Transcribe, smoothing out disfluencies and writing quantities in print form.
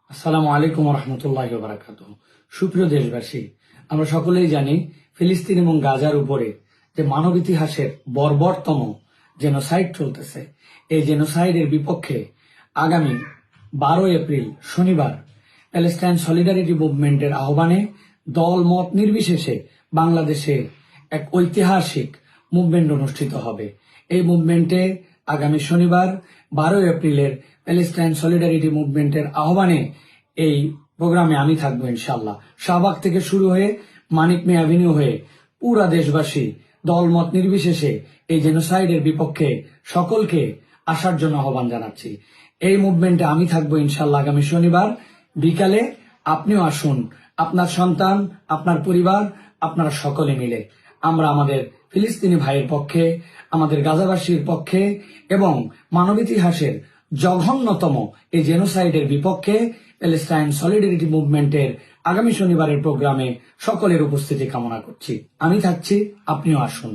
আসসালামু আলাইকুম রহমতুল্লাহ বারাকাত। সুপ্রিয় দেশবাসী, আমরা সকলেই জানি ফিলিস্তিন এবং গাজার উপরে যে মানব ইতিহাসের বর্বরতম জেনোসাইড চলতেছে, এই জেনোসাইডের বিপক্ষে আগামী 12 এপ্রিল শনিবার প্যালেস্টাইন সলিডারিটি মুভমেন্টের আহ্বানে দল মত নির্বিশেষে বাংলাদেশে এক ঐতিহাসিক মুভমেন্ট অনুষ্ঠিত হবে। এই মুভমেন্টে আগামী শনিবার 12 এপ্রিলের প্যালেস্টাইন সলিডারিটি মুভমেন্টের আহ্বানে এই প্রোগ্রামে আমি থাকবো ইনশাল্লাহ। শাহবাগ থেকে শুরু হয়ে মানিক মিয়া অ্যাভিনিউ হয়ে পুরা দেশবাসী দলমত নির্বিশেষে এই জেনোসাইডের বিপক্ষে সকলকে আসার জন্য আহ্বান জানাচ্ছি। এই মুভমেন্টে আমি থাকবো ইনশাল্লাহ আগামী শনিবার বিকালে। আপনিও আসুন, আপনার সন্তান, আপনার পরিবার, আপনারা সকলে মিলে আমরা আমাদের ফিলিস্তিনি ভাইয়ের পক্ষে, আমাদের গাজাবাসীর পক্ষে এবং মানব ইতিহাসের জঘন্যতম এই জেনোসাইডের বিপক্ষে প্যালেস্টাইন সলিডারিটি মুভমেন্টের আগামী শনিবারের প্রোগ্রামে সকলের উপস্থিতি কামনা করছি। আমি থাকছি, আপনিও আসুন।